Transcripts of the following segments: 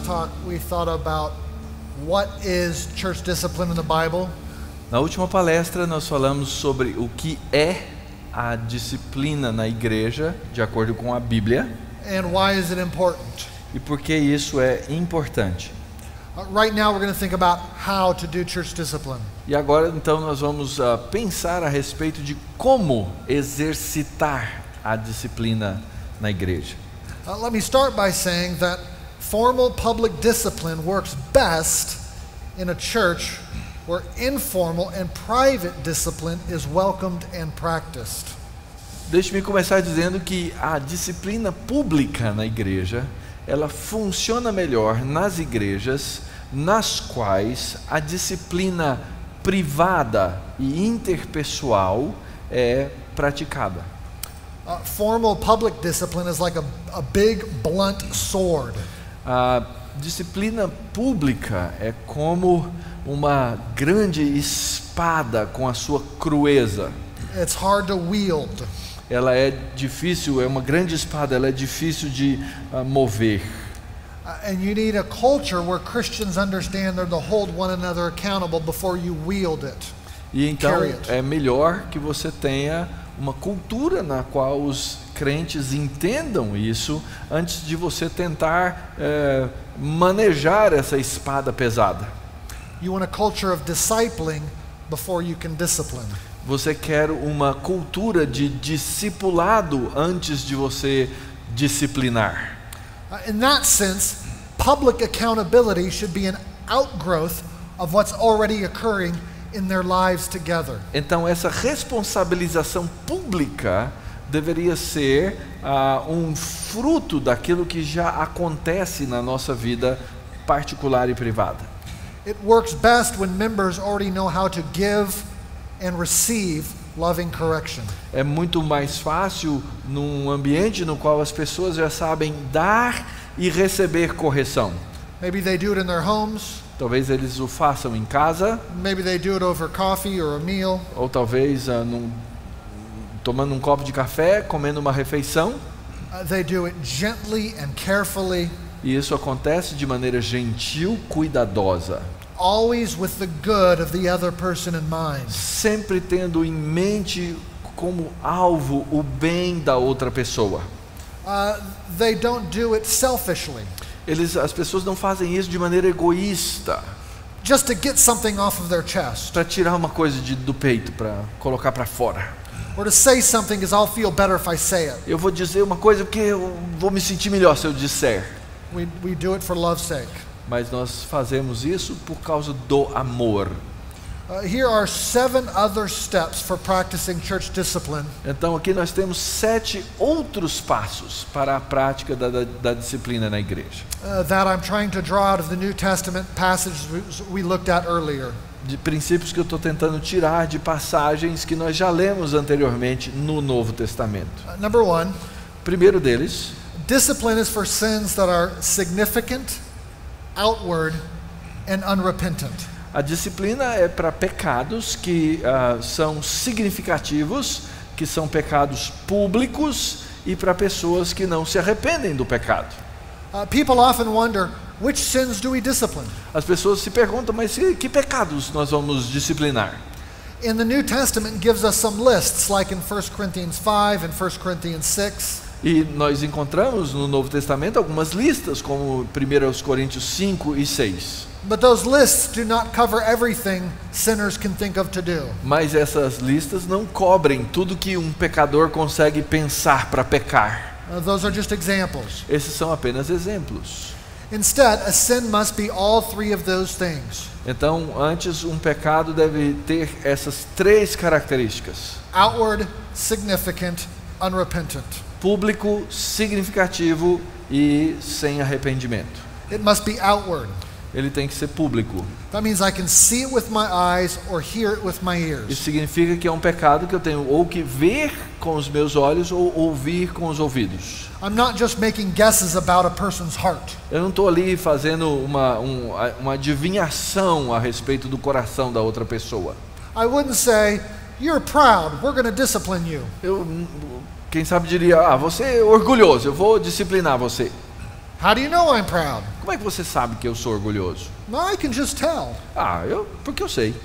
talk, we thought about what is church discipline in the Bible. Na última palestra nós falamos sobre o que é a disciplina na igreja, de acordo com a Bíblia, And why is it important? e por que isso é importante. Right now we're going to think about how to do church discipline. E agora então nós vamos pensar a respeito de como exercitar a disciplina na igreja. Let me start by saying that formal public discipline works best in a church where informal and private discipline is welcomed and practiced. Deixe-me começar dizendo que a disciplina pública na igreja, ela funciona melhor nas igrejas nas quais a disciplina privada e interpessoal é praticada. Formal public discipline is like a big blunt sword. A disciplina pública é como uma grande espada com a sua crueza. It's hard to wield. Ela é difícil, é uma grande espada, ela é difícil de mover. And you need a culture where Christians understand they're to hold one another accountable before you wield it. E então Carry it. é melhor que você tenha uma cultura na qual os crentes entendam isso antes de você tentar manejar essa espada pesada. You want a culture of discipling before you can discipline. Você quer uma cultura de discipulado antes de você disciplinar. In that sense, public accountability should be an outgrowth of what's already occurring in their lives together. Então essa responsabilização pública deveria ser um fruto daquilo que já acontece na nossa vida particular e privada. It works best when members already know how to give and receive loving correction. É muito mais fácil num ambiente no qual as pessoas já sabem dar e receber correção. Maybe they do it in their homes, Talvez eles o façam em casa, maybe they do it over coffee or a meal. ou talvez tomando um copo de café, comendo uma refeição. They do it gently and carefully, E isso acontece de maneira gentil, cuidadosa, always with the good of the other person in mind. sempre tendo em mente como alvo o bem da outra pessoa. They don't do it selfishly, As pessoas não fazem isso de maneira egoísta, just to get something off of their chest, para tirar uma coisa do peito, para colocar para fora. or to say something because I'll feel better if I say it. Eu vou dizer uma coisa porque eu vou me sentir melhor se eu disser. We do it for love's sake. Mas nós fazemos isso por causa do amor. Here are 7 other steps for practicing church discipline Então aqui nós temos 7 outros passos para a prática da disciplina na igreja. that I'm trying to draw out of the New Testament passages we looked at earlier. De princípios que eu estou tentando tirar de passagens que nós já lemos anteriormente no Novo Testamento. Number 1, Primeiro deles, discipline is for sins that are significant, outward, and unrepentant. a disciplina é para pecados que são significativos, que são pecados públicos, e para pessoas que não se arrependem do pecado. People often wonder, which sins do we discipline? As pessoas se perguntam, mas que pecados nós vamos disciplinar? In the New Testament it gives us some lists, like in 1 Corinthians 5 and 1 Corinthians 6. E nós encontramos no Novo Testamento algumas listas, como 1 Coríntios 5 e 6. But those lists do not cover everything sinners can think of to do. Mas essas listas não cobrem tudo que um pecador consegue pensar para pecar. Those are just examples. Esses são apenas exemplos. Instead, a sin must be all 3 of those things: Então, antes, um pecado deve ter essas 3 características: outward, significant, unrepentant. público, significativo e sem arrependimento. It must be outward. Ele tem que ser público. That means I can see it with my eyes or hear it with my ears. Isso significa que é um pecado que eu tenho ou que ver com os meus olhos ou ouvir com os ouvidos. I'm not just making guesses about a person's heart. Eu não estou ali fazendo uma adivinhação a respeito do coração da outra pessoa. I wouldn't say, "You're proud, we're going to discipline you." Quem sabe diria, você é orgulhoso, eu vou disciplinar você. How do you know I'm proud? Como é que você sabe que eu sou orgulhoso? No, I can just tell. Porque eu sei.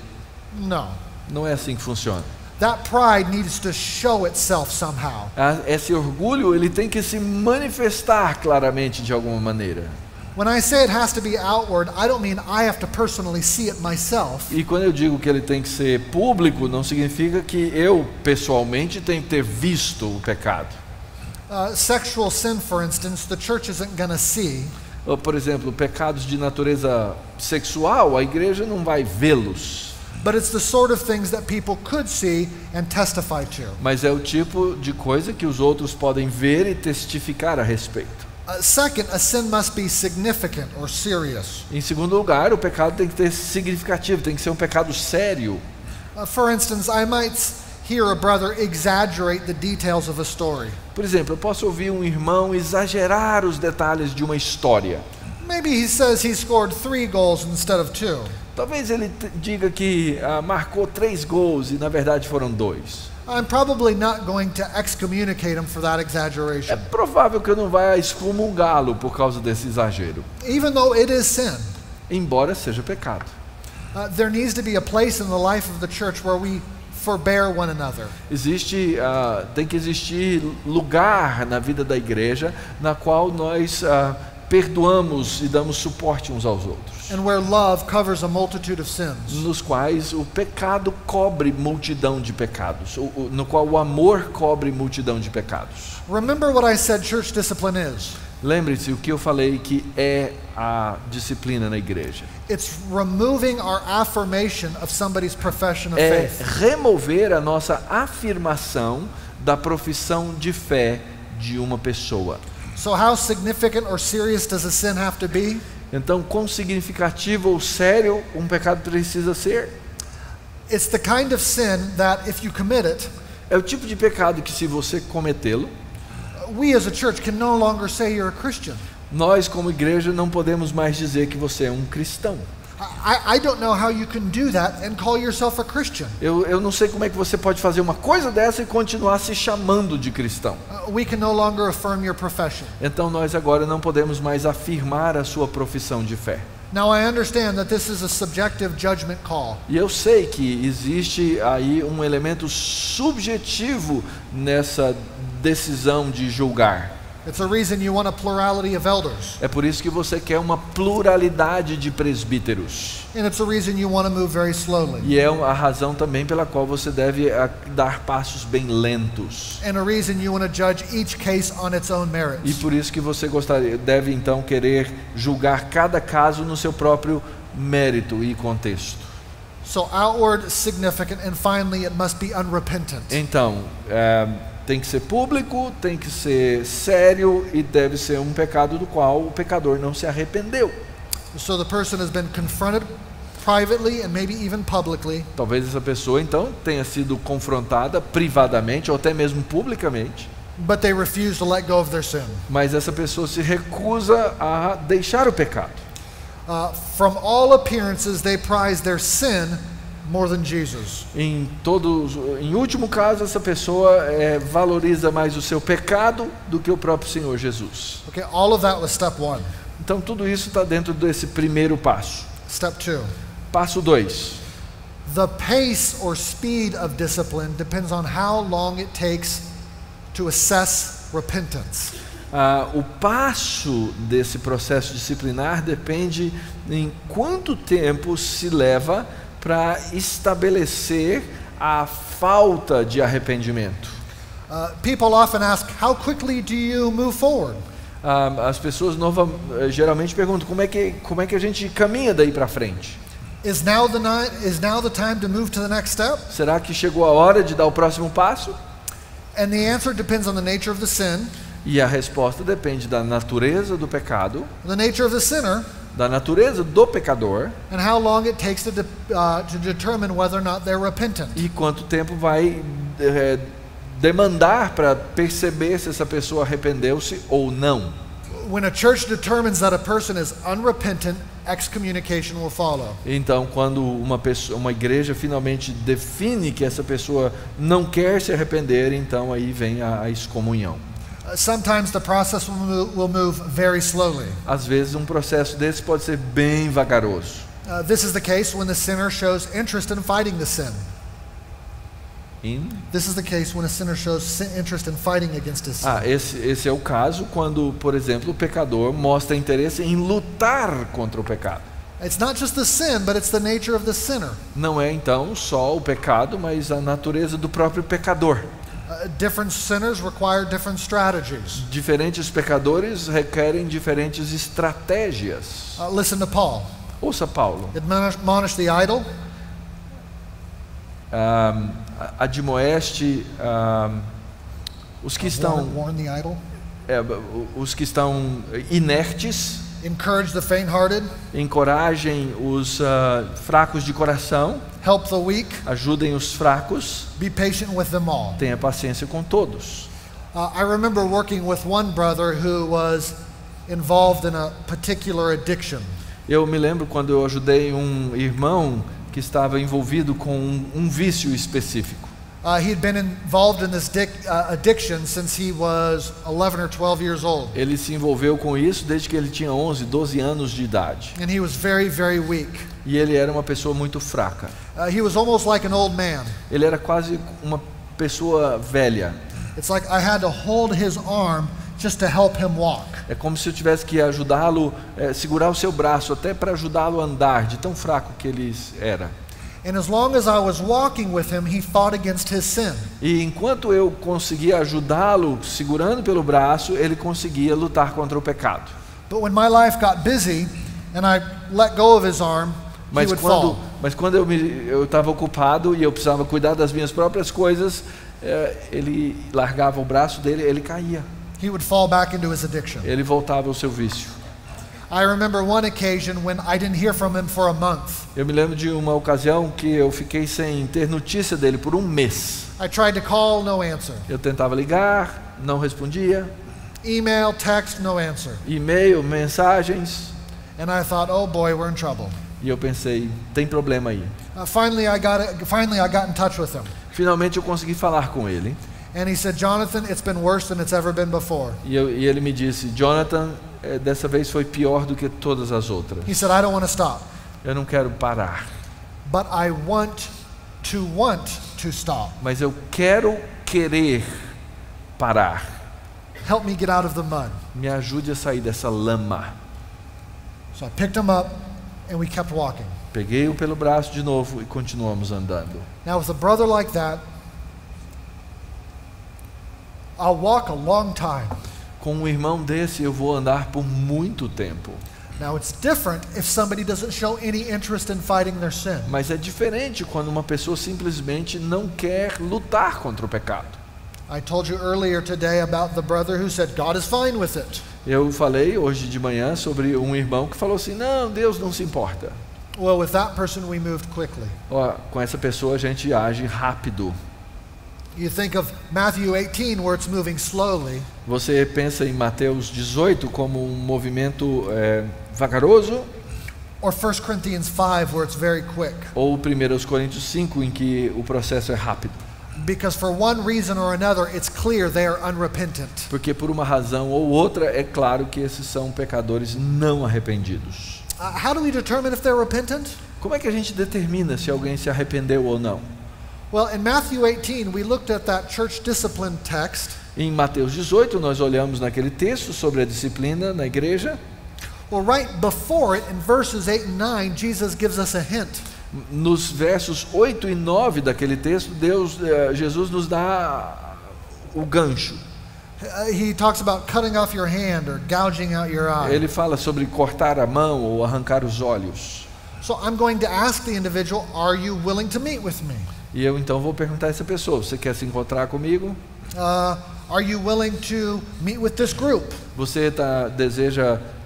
No. Não é assim que funciona. That pride needs to show itself somehow. Esse orgulho, ele tem que se manifestar claramente de alguma maneira. When I say it has to be outward, I don't mean I have to personally see it myself. E quando eu digo que ele tem que ser público, não significa que eu, pessoalmente, tenho que ter visto o pecado. Sexual sin, for instance, the church isn't going to see. Ou, por exemplo, pecados de natureza sexual, a igreja não vai vê-los. But it's the sort of things that people could see and testify to. Mas é o tipo de coisa que os outros podem ver e testificar a respeito. Second, a sin must be significant or serious. Em segundo lugar, o pecado tem que ter significativo, tem que ser um pecado sério. For instance, I might hear a brother exaggerate the details of a story. Por exemplo, eu posso ouvir um irmão exagerar os detalhes de uma história. Maybe he says he scored 3 goals instead of 2. Talvez ele diga que marcou 3 gols e na verdade foram 2. I'm probably not going to excommunicate him for that É exaggeration. provável que eu não vá excomungá-lo por causa desse exagero, Even though it is sin, embora seja pecado. there needs to be a place in the life of the church where we forbear one another. Tem que existir lugar na vida da igreja na qual nós perdoamos e damos suporte uns aos outros. And where love covers a multitude of sins. Nos quais o pecado cobre multidão de pecados, no qual o amor cobre multidão de pecados. Remember what I said church discipline is. Lembre-se o que eu falei que é a disciplina na igreja. It's removing our affirmation of somebody's profession of É faith. remover a nossa afirmação da profissão de fé de uma pessoa. So how significant or serious does a sin have to be? Então, quão significativo ou sério um pecado precisa ser? It's the kind of sin that if you commit it, É o tipo de pecado que, se você cometê-lo, we as a church can no longer say you're a Christian. nós como igreja não podemos mais dizer que você é um cristão. I don't know how you can do that and call yourself a Christian. Eu não sei como é que você pode fazer uma coisa dessa e continuar se chamando de cristão. We can no longer affirm your profession. Então nós agora não podemos mais afirmar a sua profissão de fé. Now I understand that this is a subjective judgment call. E eu sei que existe aí um elemento subjetivo nessa decisão de julgar. It's a reason you want a plurality of elders. É por isso que você quer uma pluralidade de presbíteros. And it's a reason you want to move very slowly. E é a razão também pela qual você deve dar passos bem lentos. And a reason you want to judge each case on its own E merits. por isso que você deve então querer julgar cada caso no seu próprio mérito e contexto. So outward, significant, and finally it must be unrepentant. Então, tem que ser público, tem que ser sério e deve ser um pecado do qual o pecador não se arrependeu. So the person has been confronted privately and maybe even publicly. Talvez essa pessoa então tenha sido confrontada privadamente ou até mesmo publicamente, But they refuse to let go of their sin. mas essa pessoa se recusa a deixar o pecado. From all appearances, they prize their sin more than Jesus. Em último caso, essa pessoa valoriza mais o seu pecado do que o próprio Senhor Jesus. Okay, all of that was step 1. Então tudo isso está dentro desse primeiro passo. Step 2. Passo 2. The pace or speed of discipline depends on how long it takes to assess repentance. O passo desse processo disciplinar depende em quanto tempo se leva para estabelecer a falta de arrependimento. People often ask, how quickly do you move forward? As pessoas geralmente perguntam como é que a gente caminha daí para frente. Is now the time to move to the next step? Será que chegou a hora de dar o próximo passo? And the answer depends on the nature of the sin, E a resposta depende da natureza do pecado, the nature of the sinner, da natureza do pecador and how long it takes to determine whether or not they're repentant. e quanto tempo vai demandar para perceber se essa pessoa arrependeu-se ou não. When a church determines that a person is unrepentant, excommunication will follow. Então, quando uma igreja finalmente define que essa pessoa não quer se arrepender, então aí vem a excomunhão. Sometimes the process will move very slowly. Às vezes um processo desse pode ser bem vagaroso. This is the case when the sinner shows interest in fighting the sin. This is the case when a sinner shows interest in fighting against his sin. Esse é o caso quando, por exemplo, o pecador mostra interesse em lutar contra o pecado. It's not just the sin, but it's the nature of the sinner. Não é então só o pecado, mas a natureza do próprio pecador. Different sinners require different strategies. Diferentes pecadores requerem diferentes estratégias. Listen to Paul. Ouça Paulo. Admonish the idle. Admoeste os que estão warn the idle. Os que estão inertes. Encourage the faint-hearted. Encorajem os fracos de coração. Help the weak. Ajudem os fracos. Be patient with them all. Tenha paciência com todos. I remember working with one brother who was involved in a particular addiction. Eu me lembro quando eu ajudei um irmão que estava envolvido com um vício específico. He had been involved in this addiction since he was 11 or 12 years old. Ele se envolveu com isso desde que ele tinha 11, 12 anos de idade. And he was very, very weak. E ele era uma pessoa muito fraca. He was almost like an old man. Ele era quase uma pessoa velha. It's like I had to hold his arm just to help him walk. É como se eu tivesse que ajudá-lo, segurar o seu braço até para ajudá-lo a andar, de tão fraco que ele era. And as long as I was walking with him, he fought against his sin. E enquanto eu conseguia ajudá-lo, segurando pelo braço, ele conseguia lutar contra o pecado. But when my life got busy and I let go of his arm, he would fall. Mas quando eu estava ocupado e eu precisava cuidar das minhas próprias coisas, ele largava o braço dele, ele caía. He would fall back into his addiction. Ele voltava ao seu vício. I remember one occasion when I didn't hear from him for a month. Eu me lembro de uma ocasião que eu fiquei sem ter notícia dele por um mês. I tried to call, no answer. Eu tentava ligar, não respondia. Email, text, no answer. E-mail, mensagens. And I thought, oh boy, we're in trouble. E eu pensei, tem problema aí. Finally I got in touch with him. Finalmente eu consegui falar com ele. And he said, Jonathan, it's been worse than it's ever been before. E ele me disse, Jonathan, dessa vez foi pior do que todas as outras. He said, I don't want to stop. Eu não quero parar. But I want to stop. Mas eu querer parar. Help me get out of the mud. Me ajude a sair dessa lama. So I picked him up and we kept walking. Peguei-o pelo braço de novo e continuamos andando. Now with a brother like that, I'll walk a long time. Com um irmão desse eu vou andar por muito tempo. Now it's different if somebody doesn't show any interest in fighting their sin. Mas é diferente quando uma pessoa simplesmente não quer lutar contra o pecado. I told you earlier today about the brother who said God is fine with it. Eu falei hoje de manhã sobre um irmão que falou assim, não, Deus não se importa. Well, with that person we moved quickly. Com essa pessoa a gente age rápido. You think of Matthew 18 where it's moving slowly. Você pensa em Mateus 18 como um movimento vagaroso? Or 1 Corinthians 5 where it's very quick. Ou 1 Coríntios 5 em que o processo é rápido? Because for one reason or another it's clear they are unrepentant. Porque por uma razão ou outra é claro que esses são pecadores não arrependidos. How do we determine if they're repentant? Como é que a gente determina se alguém se arrependeu ou não? Well, in Matthew 18 we looked at that church discipline text. Em Mateus 18 nós olhamos naquele texto sobre a disciplina na igreja. Well, right before it in verses 8 and 9 Jesus gives us a hint. Nos versos 8 e 9 daquele texto, Jesus nos dá o gancho. He talks about cutting off your hand or gouging out your eye. Ele fala sobre cortar a mão ou arrancar os olhos. So I'm going to ask the individual, are you willing to meet with me? E eu então vou perguntar a essa pessoa, você quer se encontrar comigo? Are you willing to meet with this group? Você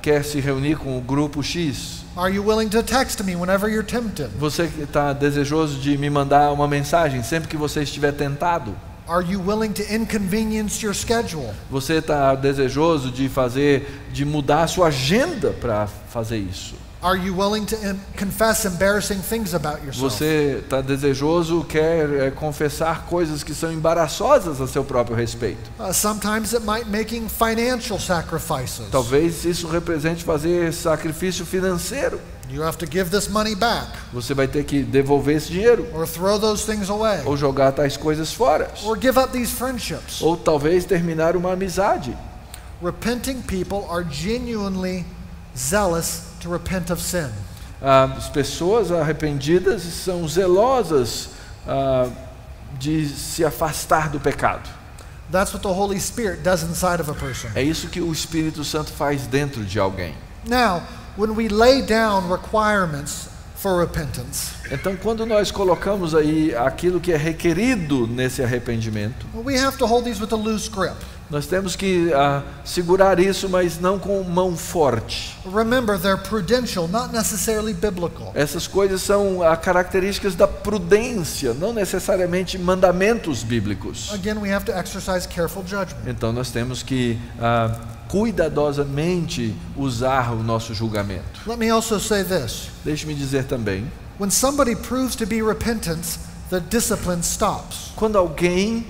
quer se reunir com o grupo X? Are you willing to text me whenever you're tempted? Você está desejoso de me mandar uma mensagem sempre que você estiver tentado? Are you willing to inconvenience your schedule? Você está desejoso de mudar a sua agenda para fazer isso? Are you willing to confess embarrassing things about yourself? Você está desejoso, quer confessar coisas que são embaraçosas a seu próprio respeito. Sometimes it might making financial sacrifices. Talvez isso represente fazer sacrifício financeiro. You have to give this money back. Você vai ter que devolver esse dinheiro, Or throw those things away. ou jogar tais coisas fora, Or give up these friendships. ou talvez terminar uma amizade. Repenting people are genuinely zealous to repent of sin. As pessoas arrependidas são zelosas de se afastar do pecado. That's what the Holy Spirit does inside of a person. É isso que o Espírito Santo faz dentro de alguém. Now, when we lay down requirements for repentance, Então, quando nós colocamos aí aquilo que é requerido nesse arrependimento, we have to hold these with a loose grip. nós temos que segurar isso, mas não com mão forte. Remember, they're prudential, not necessarily biblical. Essas coisas são características da prudência, não necessariamente mandamentos bíblicos. Again, we have to exercise careful judgment. Então, nós temos que cuidadosamente usar o nosso julgamento. Let me also say this. Deixe-me dizer também, When somebody proves to be repentant, the discipline stops. quando alguém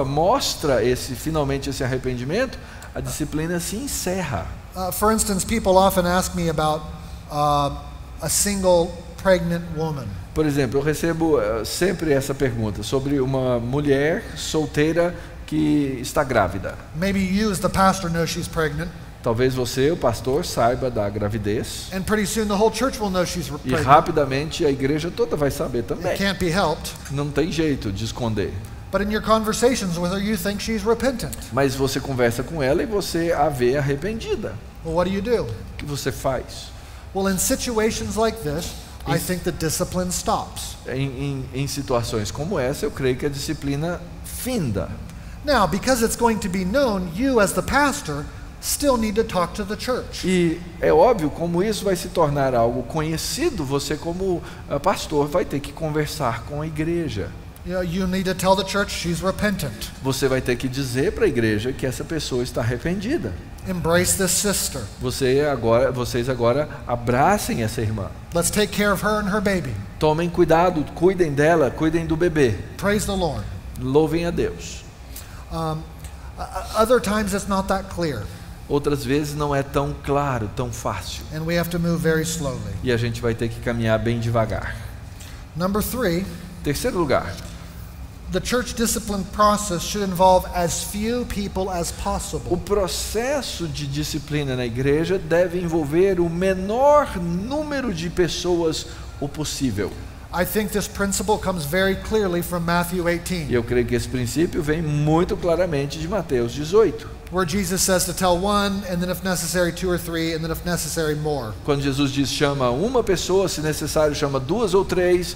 mostra finalmente esse arrependimento, a disciplina se encerra. For instance, people often ask me about a single pregnant woman. Por exemplo, eu recebo sempre essa pergunta sobre uma mulher solteira que está grávida. Maybe you as the pastor know she's pregnant. Talvez você, o pastor, saiba da gravidez. And pretty soon the whole church will know she's E pregnant. rapidamente a igreja toda vai saber It também. can't be helped. Não tem jeito de esconder. But in your conversations with her, you think she's repentant. Mas você conversa com ela e você a vê arrependida. Well, what do? O que você faz? Well, in situations like this, I think the discipline stops. Em situações como essa, eu creio que a disciplina finda. Now, because it's going to be known, you as the pastor still need to talk to the church. E é óbvio, como isso vai se tornar algo conhecido, você como pastor vai ter que conversar com a igreja. You need to tell the church she's repentant. Você vai ter que dizer para a igreja que essa pessoa está arrependida. Embrace this sister. Vocês agora abracem essa irmã. Let's take care of her and her baby. Tomem cuidado, cuidem dela, cuidem do bebê. Praise the Lord. Louvem a Deus. Other times it's not that clear, Outras vezes não é tão claro, tão fácil. and we have to move very slowly. E a gente vai ter que caminhar bem devagar. Number 3, Terceiro lugar, the church discipline process should involve as few people as o possible. processo de disciplina na igreja deve envolver o menor número de pessoas o possível. I think this principle comes very clearly from Matthew E 18, eu creio que esse princípio vem muito claramente de Mateus 18. where Jesus says to tell one, and then if necessary 2 or 3, and then if necessary more. Quando Jesus diz chama uma pessoa, se necessário chama 2 ou 3,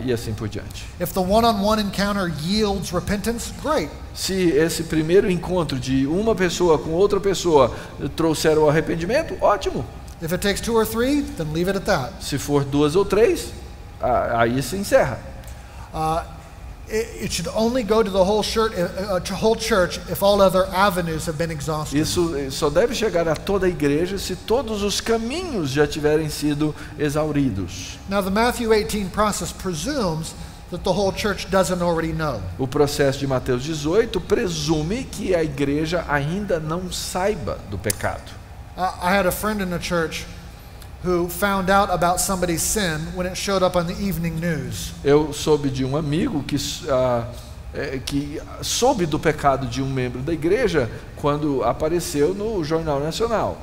e assim por diante. If the one-on-one encounter yields repentance, great. Se esse primeiro encontro de uma pessoa com outra pessoa trouxer o arrependimento, ótimo. If it takes 2 or 3, then leave it at that. Se for 2 ou 3, aí se encerra. It should only go to the whole church if all other avenues have been exhausted. Isso só deve chegar a toda a igreja se todos os caminhos já tiverem sido exauridos. Now, the Matthew 18 process presumes that the whole church doesn't already know. O processo de Mateus 18 presume que a igreja ainda não saiba do pecado. I had a friend in the church who found out about somebody's sin when it showed up on the evening news. Eu soube de um amigo que soube do pecado de um membro da igreja quando apareceu no Jornal Nacional.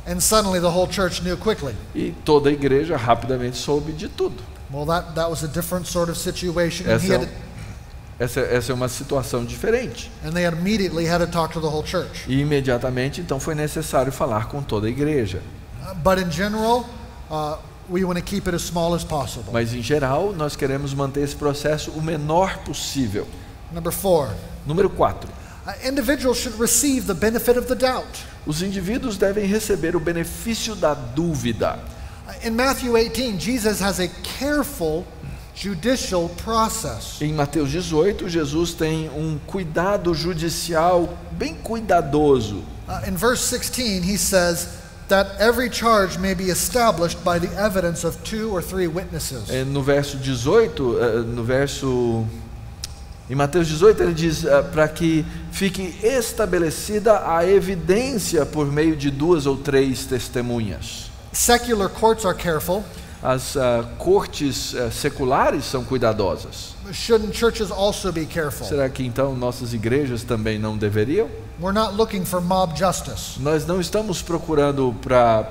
And suddenly the whole church knew quickly. E toda a igreja rapidamente soube de tudo. Well, that was a different sort of situation, and Essa é uma situação diferente. they immediately had to talk to the whole church. E imediatamente, então, foi necessário falar com toda a igreja. But in general, we want to keep it as small as possible. Mas, em geral, nós queremos manter esse processo o menor possível. Number 4, Número 4. individuals should receive the benefit of the doubt. Os indivíduos devem receber o benefício da dúvida. In Matthew 18, Jesus has a careful judicial process. Em Mateus 18, Jesus tem um cuidado judicial bem cuidadoso. In verse 16, he says, that every charge may be established by the evidence of 2 or 3 witnesses. No verso 18, em Mateus 18 ele diz para que fique estabelecida a evidência por meio de 2 ou 3 testemunhas. Secular courts are careful. As cortes seculares são cuidadosas. Shouldn't churches also be careful? Será que então nossas igrejas também não deveriam? We're not looking for mob justice. Nós não estamos procurando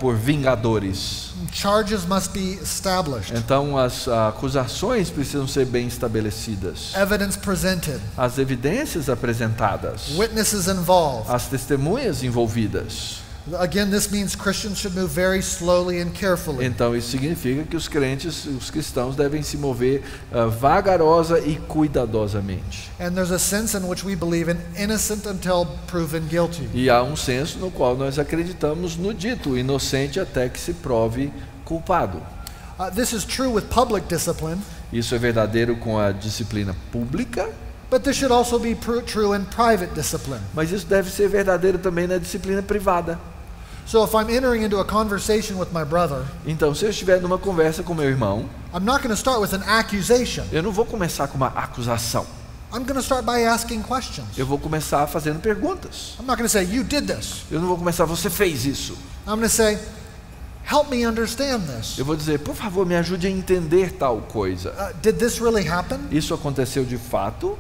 por vingadores. Charges must be established. Então as acusações precisam ser bem estabelecidas. Evidence presented. As evidências apresentadas. Witnesses involved. As testemunhas envolvidas. Again, this means Christians should move very slowly and carefully. Então isso significa que os cristãos devem se mover vagarosa e cuidadosamente. And there's a sense in which we believe in innocent until proven guilty. E há um senso no qual nós acreditamos no dito inocente até que se prove culpado. This is true with public discipline. Isso é verdadeiro com a disciplina pública. But this should also be true in private discipline. Mas isso deve ser verdadeiro também na disciplina privada. So if I'm entering into a conversation with my brother, Então, se eu estiver numa conversa com meu irmão, I'm not going to start with an accusation. eu não vou começar com uma acusação. I'm going to start by asking questions. Eu vou começar fazendo perguntas. I'm not going to say, you did this. Eu não vou começar, você fez isso. I'm going to say, help me understand this. Eu vou dizer, por favor, me ajude a entender tal coisa. Did this really happen? Isso aconteceu de fato?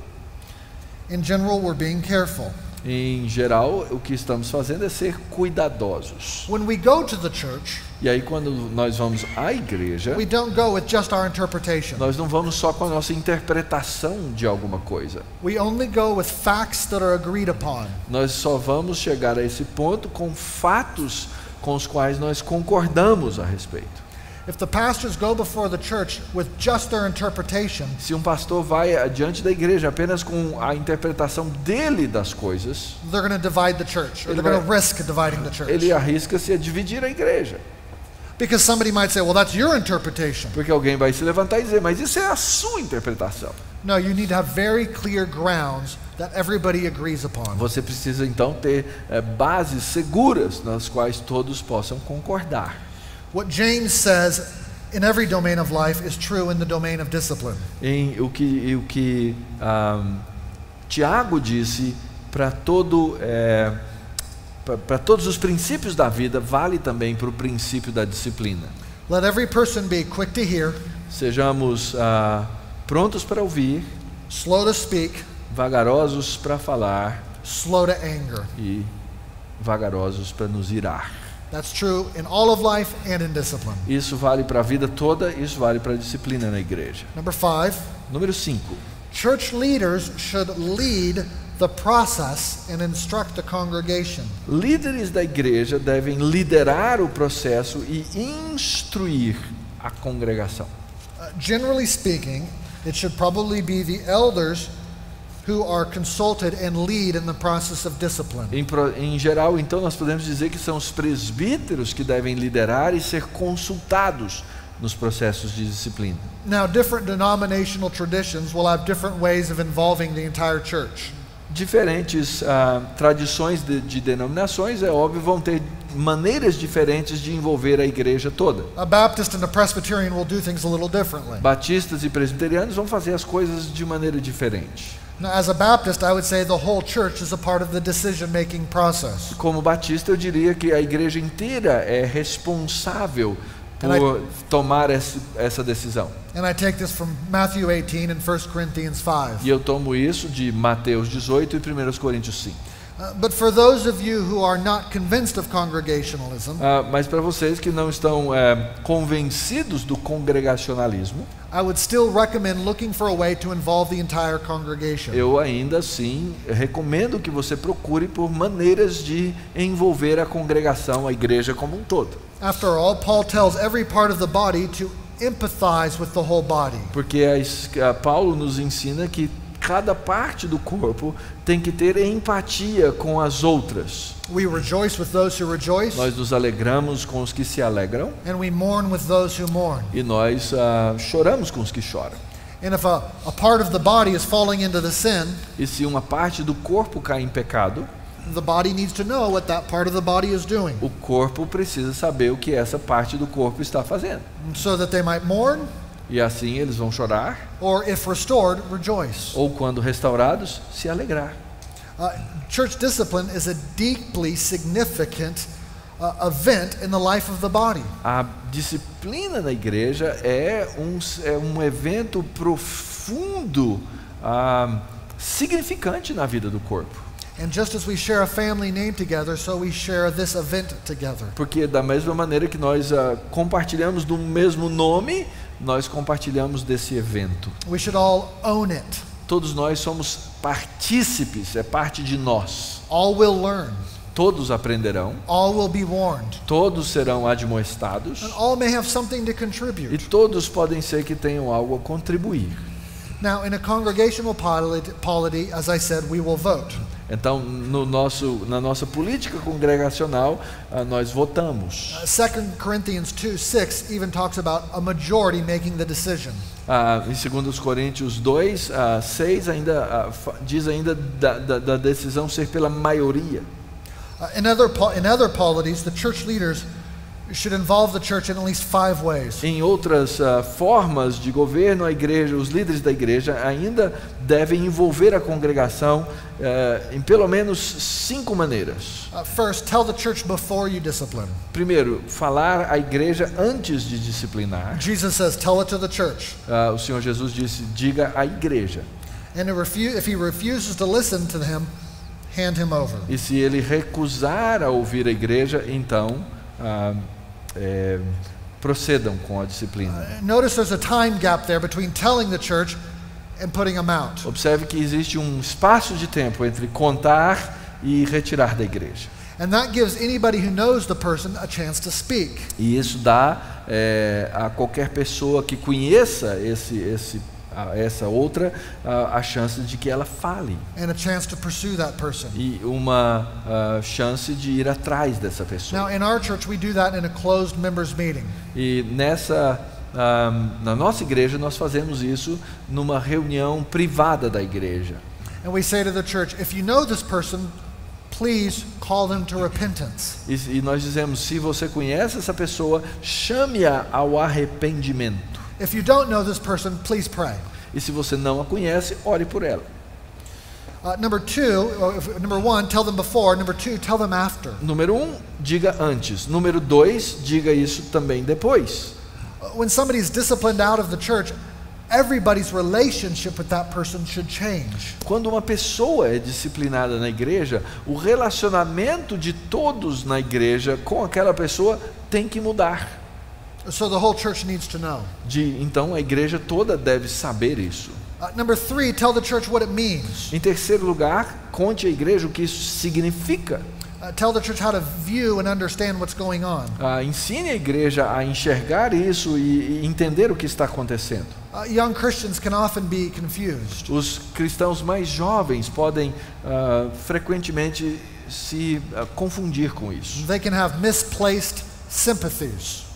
In general, we're being careful. Em geral, o que estamos fazendo é ser cuidadosos. When we go to the church, E aí, quando nós vamos à igreja, we don't go with just our interpretation. nós não vamos só com a nossa interpretação de alguma coisa. We only go with facts that are agreed upon. Nós só vamos chegar a esse ponto com fatos com os quais nós concordamos a respeito. If the pastors go before the church with just their interpretation, Se um pastor vai adiante da igreja apenas com a interpretação dele das coisas, they're going to divide the church, or they're going to risk dividing the church. ele arrisca-se a dividir a igreja. Because somebody might say, well, that's your interpretation. Porque alguém vai se levantar e dizer, mas isso é a sua interpretação. No, you need to have very clear grounds that everybody agrees upon. Você precisa então ter bases seguras nas quais todos possam concordar. What James says in every domain of life is true in the domain of discipline. O que Tiago disse para todos os princípios da vida vale também para o princípio da disciplina. Let every person be quick to hear, Sejamos prontos para ouvir, slow to speak, vagarosos para falar slow to anger. e vagarosos para nos irar. That's true in all of life and in discipline. Isso vale para a vida toda, isso vale para a disciplina na igreja. Number 5, Número 5. church leaders should lead the process and instruct the congregation. Líderes da igreja devem liderar o processo e instruir a congregação. Generally speaking, it should probably be the elders who are consulted and lead in the process of discipline. Em geral, então, nós podemos dizer que são os presbíteros que devem liderar e ser consultados nos processos de disciplina. Now, different denominational traditions will have different ways of involving the entire church. Diferentes tradições de denominações, é óbvio, vão ter maneiras diferentes de envolver a igreja toda. A Baptist and a Presbyterian will do things a little differently. Batistas e presbiterianos vão fazer as coisas de maneira diferente. Now, as a Baptist, I would say the whole church is a part of the decision-making process. Como batista, eu diria que a igreja inteira é responsável por tomar essa decisão. And I take this from Matthew 18 and 1 Corinthians 5. E eu tomo isso de Mateus 18 e 1 Coríntios 5. But for those of you who are not convinced of congregationalism, Mas para vocês que não estão convencidos do congregacionalismo, I would still recommend looking for a way to involve the entire congregation. eu ainda assim recomendo que você procure por maneiras de envolver a congregação, a igreja como um todo. After all, Paul tells every part of the body to empathize with the whole body. Porque Paulo nos ensina que cada parte do corpo tem que ter empatia com as outras. We rejoice with those who rejoice, Nós nos alegramos com os que se alegram and we mourn with those who mourn. e nós choramos com os que choram. And if a part of the body is falling into the sin, E se uma parte do corpo cai em pecado, the body needs to know what that part of the body is doing, O corpo precisa saber o que essa parte do corpo está fazendo. so that they might mourn, E assim eles vão chorar, or if restored, rejoice. ou quando restaurados, se alegrar. Church discipline is a deeply significant event in the life of the body. A disciplina na igreja é um evento profundo, significante na vida do corpo. And just as we share a family name together, so we share this event together. Porque da mesma maneira que nós compartilhamos do mesmo nome, nós compartilhamos desse evento. We should all own it. Todos nós somos partícipes, é parte de nós. All will learn. Todos aprenderão, All will be warned. todos serão admoestados, And all may have something to e contribute. todos podem ser que tenham algo a contribuir. Now, in a congregational polity, as I said, we will vote. Então, na nossa política congregacional, nós votamos. 2 Corinthians 2:6 even talks about a majority making the decision. Em 2 Coríntios 2, 6 diz ainda da decisão ser pela maioria. In other polities, the church leaders should involve the church in at least 5 ways. Em outras formas de governo, a igreja, os líderes da igreja ainda devem envolver a congregação em pelo menos 5 maneiras. First, tell the church before you discipline. Primeiro, falar à igreja antes de disciplinar. Jesus says, tell it to the church. O Senhor Jesus disse, diga à igreja. And if he refuses to listen to him, hand him over. E se ele recusar a ouvir a igreja, então procedam com a disciplina. Notice there's a time gap there between telling the church and putting them out. Observe que existe um espaço de tempo entre contar e retirar da igreja. And that gives anybody who knows the person a chance to speak. E isso dá a qualquer pessoa que conheça essa outra a chance de que ela fale. And a chance to pursue that person. E uma chance de ir atrás dessa pessoa. Now, in our church, we do that in a closed members meeting. E na nossa igreja nós fazemos isso numa reunião privada da igreja. And we say to the church, if you know this person, please call them to repentance. E nós dizemos, se você conhece essa pessoa, chame-a ao arrependimento. If you don't know this person, please pray. E se você não a conhece, ore por ela. Number 1, tell them before. Number 2, tell them after. Número 1, diga antes. Número 2, diga isso também depois. When somebody's disciplined out of the church, everybody's relationship with that person should change. Quando uma pessoa é disciplinada na igreja, o relacionamento de todos na igreja com aquela pessoa tem que mudar. So the whole church needs to know. Então a igreja toda deve saber isso. Number 3, tell the church what it means. Em terceiro lugar, conte à igreja o que isso significa. Tell the church how to view and understand what's going on. Ensine a igreja a enxergar isso e entender o que está acontecendo. Young Christians can often be confused. Os cristãos mais jovens podem frequentemente se confundir com isso. They can have misplaced sympathies.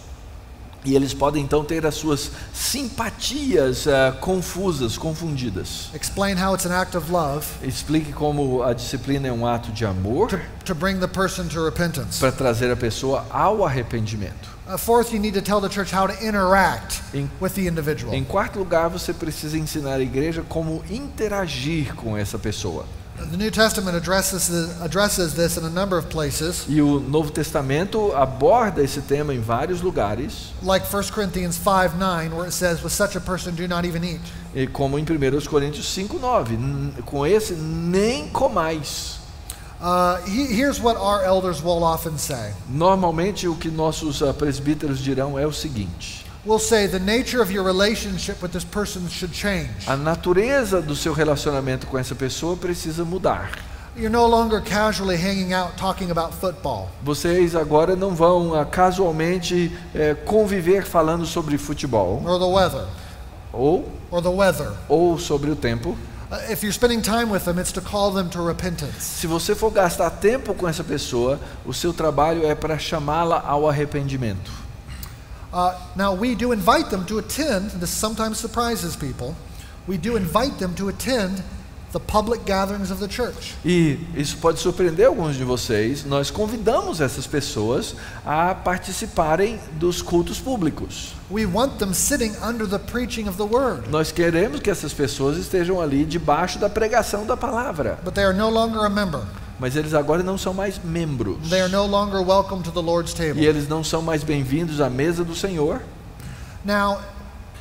E eles podem então ter as suas simpatias confusas, confundidas. Explain how it's an act of love. Explique como a disciplina é um ato de amor to bring the person to repentance. para trazer a pessoa ao arrependimento. Fourth, you need to tell the church how to interact with the individual. Em quarto lugar, você precisa ensinar a igreja como interagir com essa pessoa. The New Testament addresses this in a number of places. E o Novo Testamento aborda esse tema em vários lugares. Like 1 Corinthians 5:9, where it says, "With such a person do not even eat." E como em 1 Coríntios 5:9, com esse nem comais. Here's what our elders will often say. Normalmente o que nossos presbíteros dirão é o seguinte: We'll say the nature of your relationship with this person should change. a natureza do seu relacionamento com essa pessoa precisa mudar. You're no longer casually hanging out talking about football. Vocês agora não vão casualmente conviver falando sobre futebol Or the weather. ou sobre o tempo. If you're spending time with them, it's to call them to repentance. Se você for gastar tempo com essa pessoa, o seu trabalho é para chamá-la ao arrependimento. Now we do invite them to attend, this sometimes surprises people, we do invite them to attend the public gatherings of the church. E isso pode surpreender alguns de vocês. Nós convidamos essas pessoas a participarem dos cultos públicos. We want them sitting under the preaching of the word. Nós queremos que essas pessoas estejam ali debaixo da pregação da palavra. But they are no longer a member. Mas eles agora não são mais membros. They are no longer welcome to the Lord's table. E eles não são mais bem-vindos à mesa do Senhor. Now,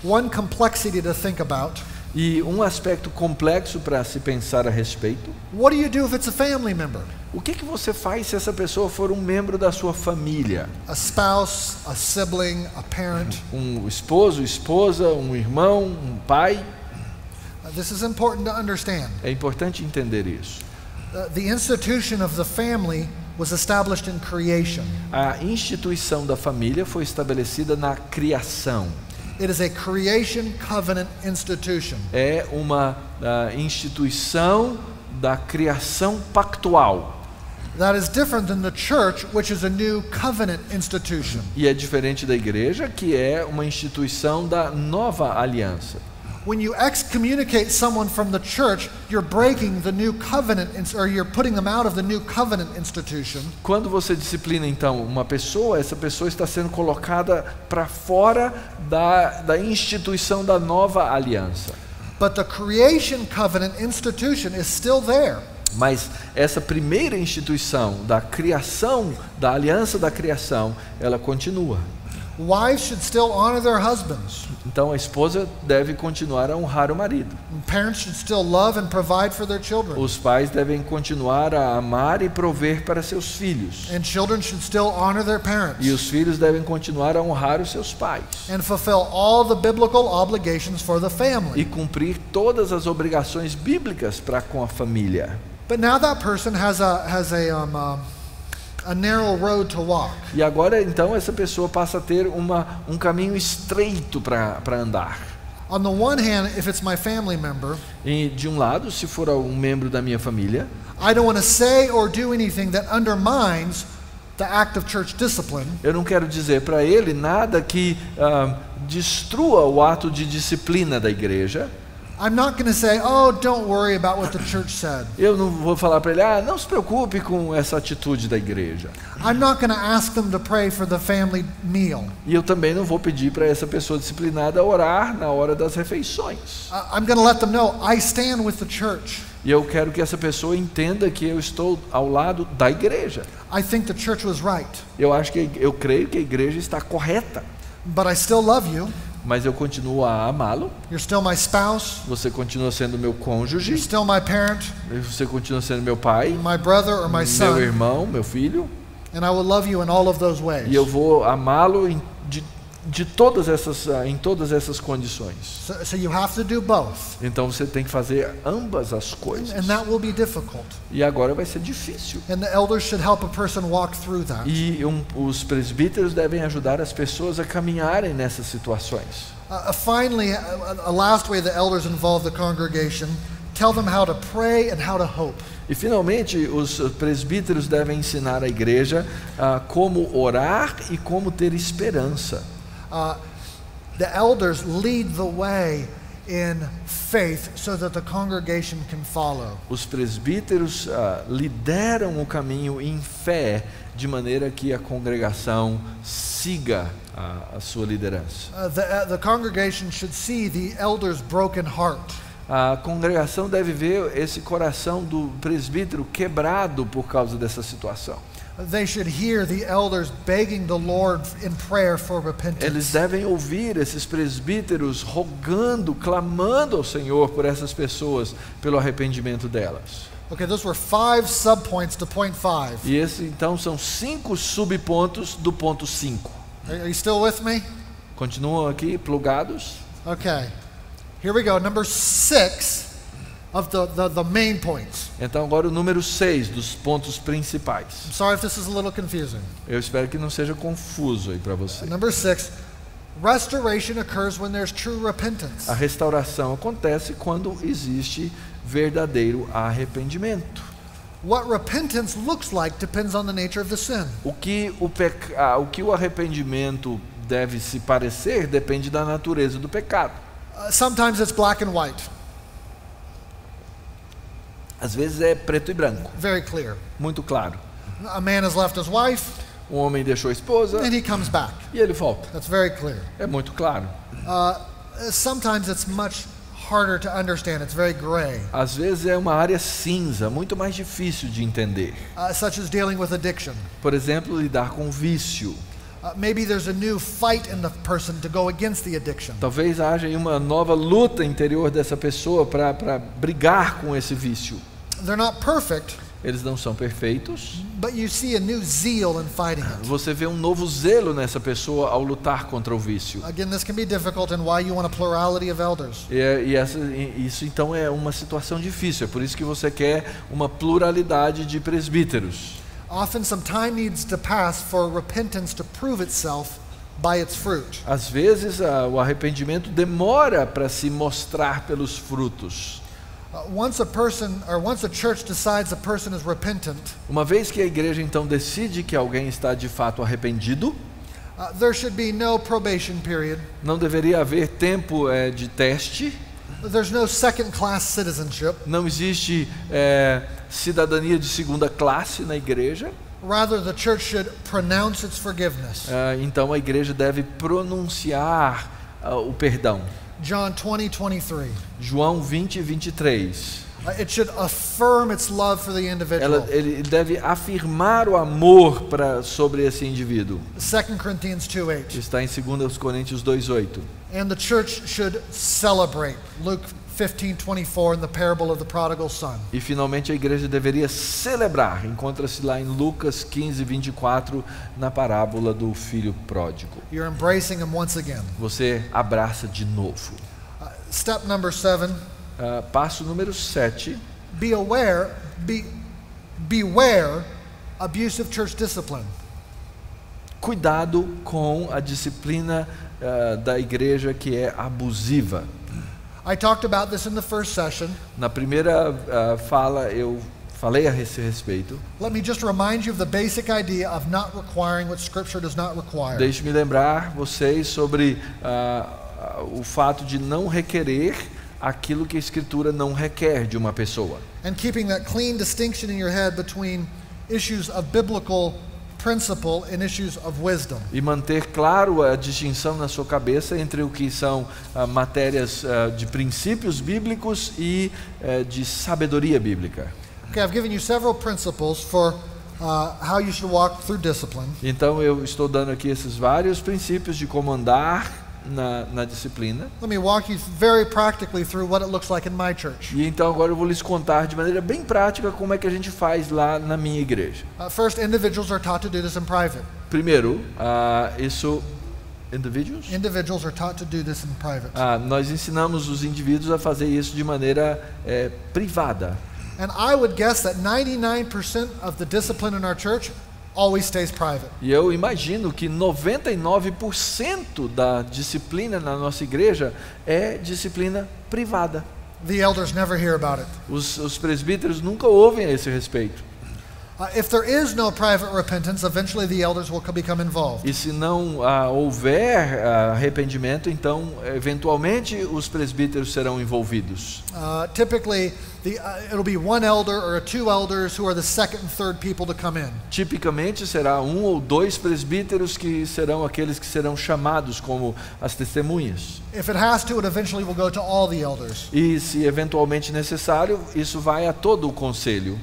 one complexity to think about. E um aspecto complexo para se pensar a respeito. What do you do if it's a family member? O que você faz se essa pessoa for um membro da sua família? A spouse, a sibling, a parent. Um esposo, esposa, um irmão, um pai. This is important to understand. É importante entender isso. The institution of the family was established in creation. A instituição da família foi estabelecida na criação. It is a creation covenant institution. É uma instituição da criação pactual. That is different than the church, which is a new covenant institution. E é diferente da igreja, que é uma instituição da nova aliança. When you excommunicate someone from the church, you're breaking the new covenant, or you're putting them out of the new covenant institution. Quando você disciplina então uma pessoa, essa pessoa está sendo colocada para fora da instituição da nova aliança. But the creation covenant institution is still there. Mas essa primeira instituição da criação, da aliança da criação, ela continua. Wives should still honor their husbands. Então a esposa deve continuar a honrar o marido. Parents should still love and provide for their children. Os pais devem continuar a amar e prover para seus filhos. And children should still honor their parents. E os filhos devem continuar a honrar os seus pais. And fulfill all the biblical obligations for the family. E cumprir todas as obrigações bíblicas para com a família. But now that person has a narrow road to walk. E agora então essa pessoa passa a ter um caminho estreito para andar. On the one hand, if it's my family member, E de um lado, se for um membro da minha família, I don't want to say or do anything that undermines the act of church discipline. eu não quero dizer para ele nada que destrua o ato de disciplina da igreja. I'm not going to say, "Oh, don't worry about what the church said." Eu não vou falar para ele, não se preocupe com essa atitude da igreja. I'm not going to ask them to pray for the family meal. E eu também não vou pedir para essa pessoa disciplinada orar na hora das refeições. I'm going to let them know I stand with the church. E eu quero que essa pessoa entenda que eu estou ao lado da igreja. I think the church was right. Eu creio que a igreja está correta. But I still love you. Mas eu continuo a amá-lo. You're still my spouse. Você continua sendo meu cônjuge. You're still my parent. Você continua sendo meu pai. My brother or my son. Meu irmão, meu filho. And I will love you in all of those ways. E eu vou amá-lo em todas essas condições. So you have to do both. Então você tem que fazer ambas as coisas. And that will be difficult. E agora vai ser difícil. And the elders should help a person walk through that. E os presbíteros devem ajudar as pessoas a caminharem nessas situações. Finally, a last way the elders involve the congregation, tell them how to pray and how to hope. E finalmente os presbíteros devem ensinar a igreja como orar e como ter esperança. The elders lead the way in faith so that the congregation can follow. Os presbíteros lideram o caminho em fé de maneira que a congregação siga a sua liderança. The congregation should see the elders' broken heart. A congregação deve ver esse coração do presbítero quebrado por causa dessa situação. They should hear the elders begging the Lord in prayer for repentance. Eles devem ouvir esses presbíteros rogando, clamando ao Senhor por essas pessoas, pelo arrependimento delas. Okay, those were 5 subpoints to point 5. E esse então são 5 subpontos do ponto 5. Are you still with me? Continuam aqui plugados? Okay. Here we go. Number 6 of the main points. Então agora o número 6 dos pontos principais. I'm sorry if this is a little confusing. Eu espero que não seja confuso aí para você. Number 6, restoration occurs when there's true repentance. A restauração acontece quando existe verdadeiro arrependimento. What repentance looks like depends on the nature of the sin. O que o arrependimento deve se parecer depende da natureza do pecado. Sometimes it's black and white. Às vezes é preto e branco, very clear. muito claro. A man has left his wife, Um homem deixou a esposa and he comes back. e ele volta. That's very clear. É muito claro. Sometimes it's much harder to understand. It's very gray, Às vezes é uma área cinza, muito mais difícil de entender. such as dealing with addiction. Por exemplo, lidar com vício. Maybe there's a new fight in the person to go against the addiction. Talvez haja aí uma nova luta interior dessa pessoa para brigar com esse vício. They're not perfect, Eles não são perfeitos. but you see a new zeal in fighting it. Você vê um novo zelo nessa pessoa ao lutar contra o vício. Again, this can be difficult, and why you want a plurality of elders. Isso então é uma situação difícil. É por isso que você quer uma pluralidade de presbíteros. Often some time needs to pass for repentance to prove itself by its fruit. Às vezes o arrependimento demora para se mostrar pelos frutos. Once a church decides a person is repentant, Uma vez que a igreja então decide que alguém está de fato arrependido, there should be no probation period. não deveria haver tempo de teste, There's no second-class citizenship. não existe cidadania de segunda classe na igreja. Rather, the church should pronounce its forgiveness. Então a igreja deve pronunciar o perdão. John 20:23. João 20:23. It should affirm its love for the individual. Ele deve afirmar o amor sobre esse indivíduo. 2 Corinthians 2:8. Está em 2 Coríntios 2:8. And the church should celebrate. Luke 15:24 in the parable of the prodigal son. E finalmente a igreja deveria celebrar. Encontra-se lá em Lucas 15:24 na parábola do filho pródigo. You're embracing him once again. Você abraça de novo. Step number 7. Passo número 7. Beware abusive church discipline. Cuidado com a disciplina da igreja que é abusiva. I talked about this in the first session. Na primeira fala eu falei a esse respeito. Let me just remind you of the basic idea of not requiring what Scripture does not require. Deixe-me lembrar vocês sobre o fato de não requerer aquilo que a Escritura não requer de uma pessoa. And keeping that clean distinction in your head between issues of biblical principle and issues of wisdom. E manter claro a distinção na sua cabeça entre o que são matérias de princípios bíblicos e de sabedoria bíblica. Okay, I've given you several principles for how you should walk through discipline. Então eu estou dando aqui esses vários princípios de como andar na disciplina. Let me walk you very practically through what it looks like in my church. E então agora eu vou lhes contar de maneira bem prática como é que a gente faz lá na minha igreja. First, individuals are taught to do this in private. Primeiro, Individuals are taught to do this in private. Nós ensinamos os indivíduos a fazer isso de maneira privada. And I would guess that 99% of the discipline in our church always stays private. E eu imagino que 99% da disciplina na nossa igreja é disciplina privada. The elders never hear about it. Os presbíteros nunca ouvem a esse respeito. If there is no private repentance, eventually the elders will become involved. E se não houver arrependimento, então eventualmente os presbíteros serão envolvidos. Typically, it'll be one elder or two elders who are the second and third people to come in. Tipicamente será um ou dois presbíteros que serão aqueles que serão chamados como as testemunhas. If it has to, it eventually will go to all the elders. E se eventualmente necessário, isso vai a todo o conselho.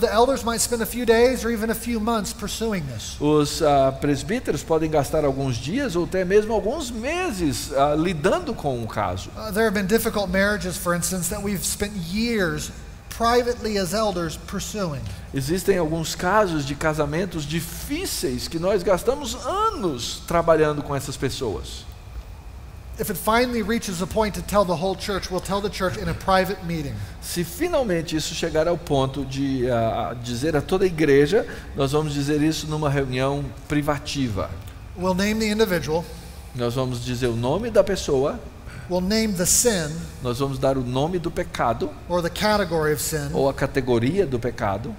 The elders might spend a few days or even a few months pursuing this. Os presbíteros podem gastar alguns dias ou até mesmo alguns meses lidando com o caso. There have been difficult marriages, for instance, that we've spent years privately as elders pursuing. Existem alguns casos de casamentos difíceis que nós gastamos anos trabalhando com essas pessoas. If it finally reaches a point to tell the whole church, we'll tell the church in a private meeting. Se finalmente isso chegar ao ponto de dizer a toda a igreja, nós vamos dizer isso numa reunião privativa. We'll name the individual. Nós vamos dizer o nome da pessoa. We'll name the sin. Nós vamos dar o nome do pecado. Or the category of sin. Ou a categoria do pecado.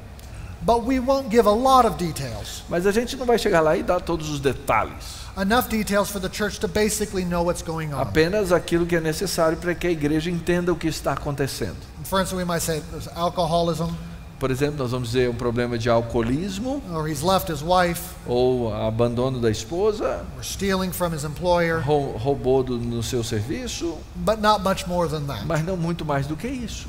But we won't give a lot of details. Mas a gente não vai chegar lá e dar todos os detalhes. enough details for the church to basically know what's going on. Apenas aquilo que é necessário para que a igreja entenda o que está acontecendo. For instance, we might say there's alcoholism, Por exemplo, nós vamos dizer um problema de alcoolismo, or he's left his wife, ou abandono da esposa, or stealing from his employer, roubou no seu serviço, but not much more than that. mas não muito mais do que isso.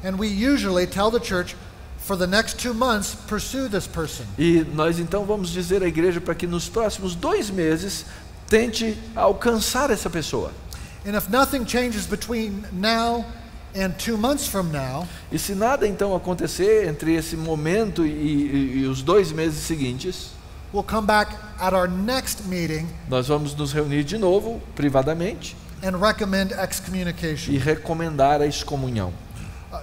And we usually tell the church, for the next 2 months, pursue this person. E nós então vamos dizer à igreja para que nos próximos 2 meses tente alcançar essa pessoa. And if nothing changes between now and 2 months from now, E se nada então acontecer entre esse momento e os 2 meses seguintes, we'll come back at our next meeting nós vamos nos reunir de novo, privadamente, and recommend excommunication. e recomendar a excomunhão.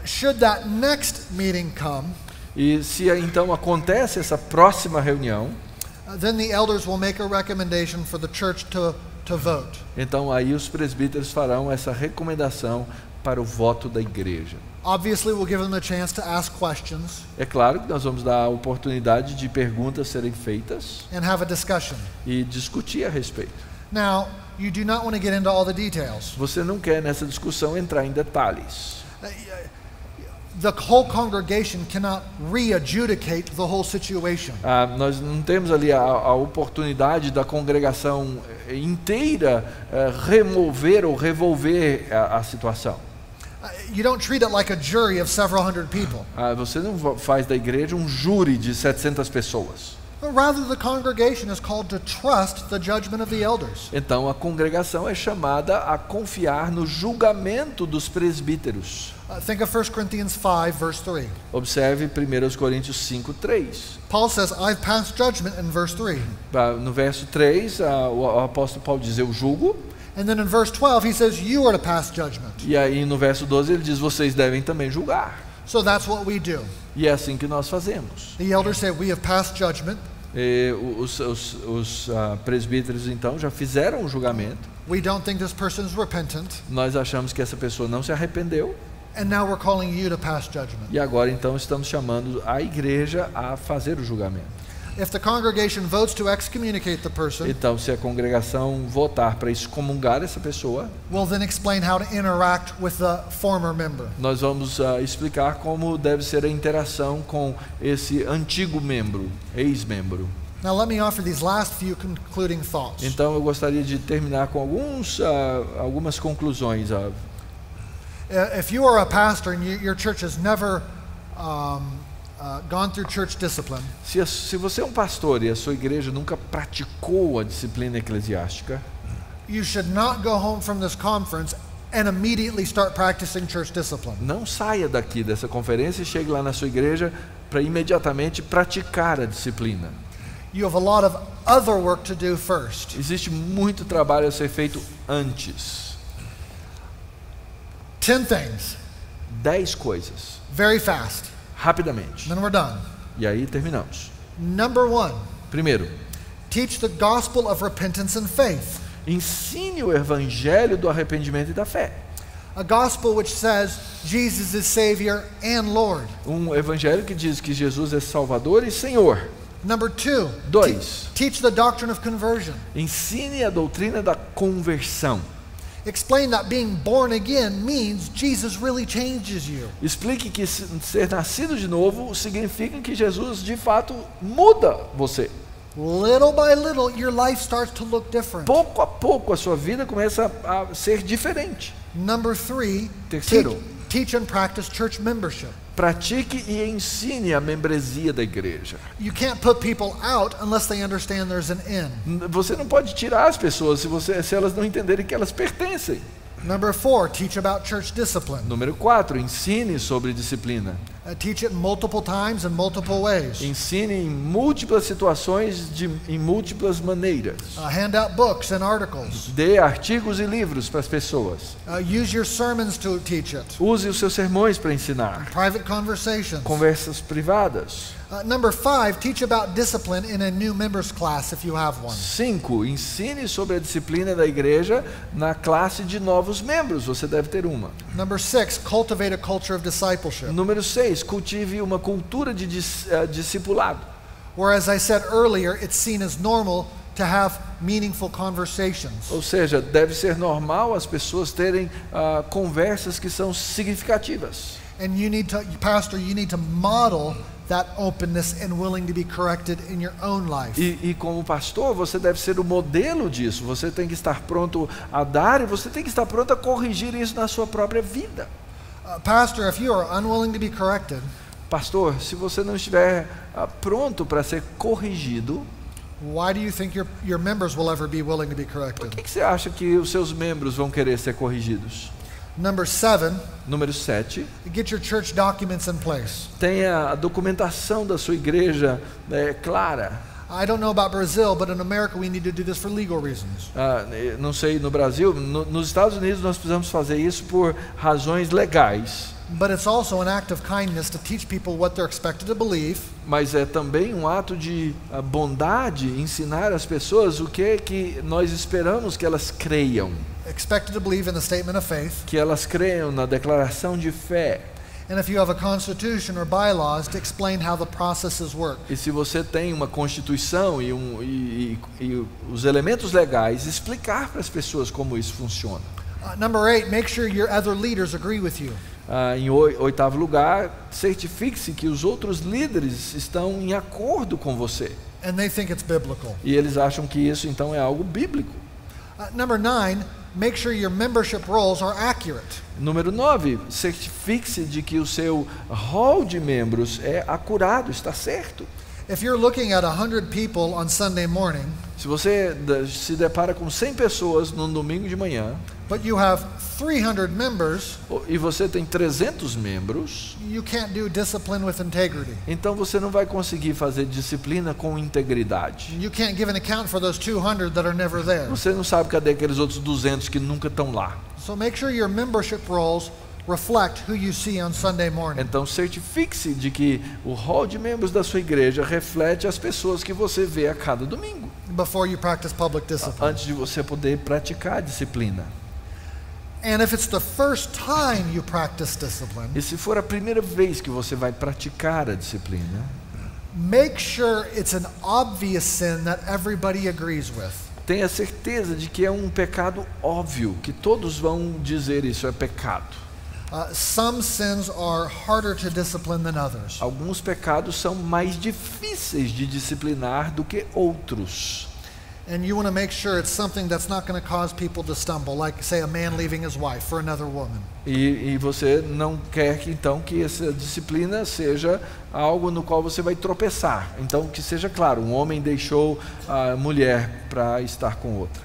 Should that next meeting come, E se então acontece essa próxima reunião, then the elders will make a recommendation for the church to vote. então aí os presbíteros farão essa recomendação para o voto da igreja. Obviously, we'll give them a chance to ask questions É claro que nós vamos dar a oportunidade de perguntas serem feitas and have a discussion. e discutir a respeito. Now, you do not want to get into all the details. Você não quer nessa discussão entrar em detalhes. The whole congregation cannot re-adjudicate the whole situation. Nós não temos ali a oportunidade da congregação inteira remover ou revolver a situação. You don't treat it like a jury of several hundred people. Você não faz da igreja um júri de 700 pessoas. Rather, the congregation is called to trust the judgment of the elders. Então a congregação é chamada a confiar no julgamento dos presbíteros. Think of 1 Corinthians 5, verse 3. Observe 1 Coríntios 5:3. Paul says, I've passed judgment in verse 3. No verso 3, o apóstolo Paulo diz, eu julgo. And then in verse 12, he says, you are to pass judgment. E aí no verso 12 ele diz, vocês devem também julgar. So that's what we do. E é assim que nós fazemos. The elders say, we have passed judgment. E os presbíteros então já fizeram o julgamento. We don't think this person is repentant. Nós achamos que essa pessoa não se arrependeu. And now we're calling you to pass judgment. E agora então estamos chamando a igreja a fazer o julgamento. If the congregation votes to excommunicate the person, Então, se a congregação votar para excomungar essa pessoa, we'll then explain how to interact with the former member. nós vamos explicar como deve ser a interação com esse antigo membro, ex-membro. Now let me offer these last few concluding thoughts. Então, eu gostaria de terminar com algumas conclusões. If you are a pastor and your church has never gone through church discipline, Se você é um pastor e a sua igreja nunca praticou a disciplina eclesiástica, you should not go home from this conference and immediately start practicing church discipline. não saia daqui dessa conferência e chegue lá na sua igreja para imediatamente praticar a disciplina. You have a lot of other work to do first. Existe muito trabalho a ser feito antes. 10 things, 10 coisas, very fast, rapidamente. then we're done. E aí terminamos. Number 1, Primeiro, teach the gospel of repentance and faith. ensine o evangelho do arrependimento e da fé. A gospel which says Jesus is Savior and Lord. Um evangelho que diz que Jesus é Salvador e Senhor. Number 2, 2, teach the doctrine of conversion. ensine a doutrina da conversão. Explain that being born again means Jesus really changes you. Explique que ser nascido de novo significa que Jesus de fato muda você. Little by little, your life starts to look different. Pouco a pouco a sua vida começa a ser diferente. Number 3, Terceiro, teach and practice church membership. pratique e ensine a membresia da igreja. You can't put people out unless they understand there's an in. Você não pode tirar as pessoas se elas não entenderem que elas pertencem. Number 4, teach about church discipline. Número 4, ensine sobre disciplina. Teach it multiple times in multiple ways. Ensine em múltiplas situações, em múltiplas maneiras. Hand out books and articles. Dê artigos e livros para as pessoas. Use your sermons to teach it. Use os seus sermões para ensinar. Private conversations. Conversas privadas. Number 5, teach about discipline in a new members class if you have one. 5, ensine sobre a disciplina da igreja na classe de novos membros. Você deve ter uma. Number 6, cultivate a culture of discipleship. Número 6, cultive uma cultura de discipulado. Whereas I said earlier, it's seen as normal to have meaningful conversations. Ou seja, deve ser normal as pessoas terem conversas que são significativas. And you need to, pastor, you need to model that openness and willing to be corrected in your own life. E como pastor, você deve ser o modelo disso. Você tem que estar pronto a dar e você tem que estar pronto a corrigir isso na sua própria vida. Pastor, if you are unwilling to be corrected, Pastor, se você não estiver pronto para ser corrigido, why do you think your members will ever be willing to be por corrected? que você acha que os seus membros vão querer ser corrigidos? Number 7, Número 7, get your church documents in place. tenha a documentação da sua igreja clara. I don't know about Brazil, but in America we need to do this for legal reasons. Não sei no Brasil, nos Estados Unidos nós precisamos fazer isso por razões legais. But it's also an act of kindness to teach people what they're expected to believe. Mas é também um ato de bondade ensinar as pessoas o que nós esperamos que elas creiam. Expected to believe in the statement of faith. Que elas creiam na declaração de fé. And if you have a constitution or bylaws, to explain how the processes work. E se você tem uma constituição e os elementos legais, explicar para as pessoas como isso funciona. Number 8, make sure your other leaders agree with you. Em oitavo lugar, certifique-se que os outros líderes estão em acordo com você. And they think it's biblical. E eles acham que isso então é algo bíblico. Number 9, make sure your membership roles are accurate. Número 9, certifique-se de que o seu rol de membros é acurado, está certo. If you're looking at 100 people on Sunday morning, se você se depara com 100 pessoas no domingo de manhã, but you have 300 members, e você tem 300 membros, you can't do discipline with integrity. Então você não vai conseguir fazer disciplina com integridade. You can't give an account for those 200 that are never there. Você não sabe cadê aqueles outros 200 que nunca estão lá. So make sure your membership roles reflect who you see on Sunday morning. Então certifique-se de que o rol de membros da sua igreja reflete as pessoas que você vê a cada domingo. Before you practice public discipline. Antes de você poder praticar a disciplina. And if it's the first time you practice discipline, e se for a primeira vez que você vai praticar a disciplina, make sure it's an obvious sin that everybody agrees with. Tenha certeza de que é um pecado óbvio, que todos vão dizer isso é pecado. Some sins are harder to discipline than others. Alguns pecados são mais difíceis de disciplinar do que outros. And you want to make sure it's something that's not going to cause people to stumble, like say a man leaving his wife for another woman. E você não quer que então que essa disciplina seja algo no qual você vai tropeçar. Então que seja claro, um homem deixou a mulher para estar com outra.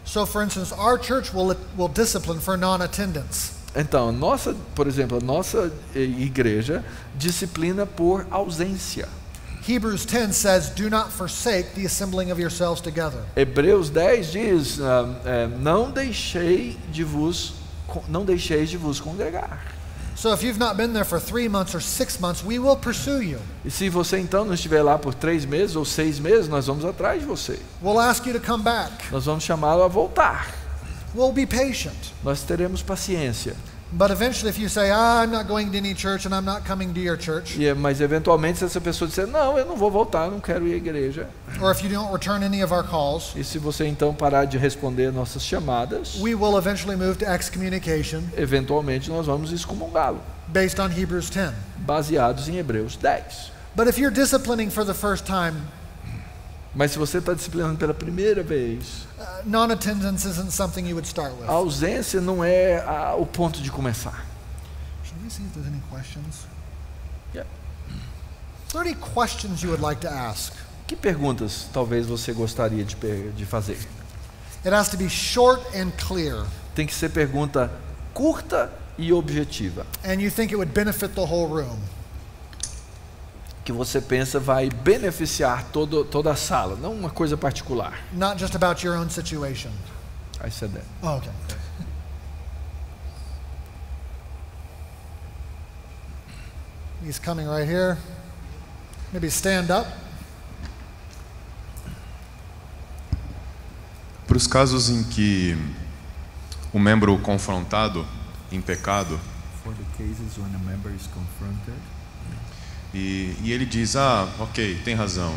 So for instance, our church will discipline for non-attendance. Então, por exemplo, a nossa igreja disciplina por ausência. Hebrews 10 says, "Do not forsake the assembling of yourselves together." Hebreus 10 diz, não deixeis de vos congregar. So if you've not been there for 3 months or 6 months, we will pursue you. E se você então não estiver lá por 3 meses ou 6 meses, nós vamos atrás de você. We'll ask you to come back. Nós vamos chamá-lo a voltar. We'll be patient. Nós teremos paciência. But eventually, if you say, I'm not going to any church and I'm not coming to your church, mas eventualmente se essa pessoa disser, não, eu não vou voltar, não quero ir à igreja. or if you don't return any of our calls, E se você então parar de responder nossas chamadas, we will eventually move to excommunication eventualmente nós vamos excomungá-lo, based on Hebrews 10. baseados em Hebreus 10. But if you're disciplining for the first time, Mas se você está disciplinando pela primeira vez, non-attendance isn't something you would start with. a ausência não é o ponto de começar. Should we see if there's any questions? Yeah. Are there any questions you would like to ask? Que perguntas talvez você gostaria de fazer? It has to be short and clear. Tem que ser pergunta curta e objetiva. And you think it would benefit the whole room. Que você pensa vai beneficiar toda a sala, não uma coisa particular. Not just about your own situation. I said that. Oh, okay. He's coming right here. Maybe stand up. Para os casos em que o membro confrontado em pecado For the cases when a member is confronted, e ele diz, ok, tem razão,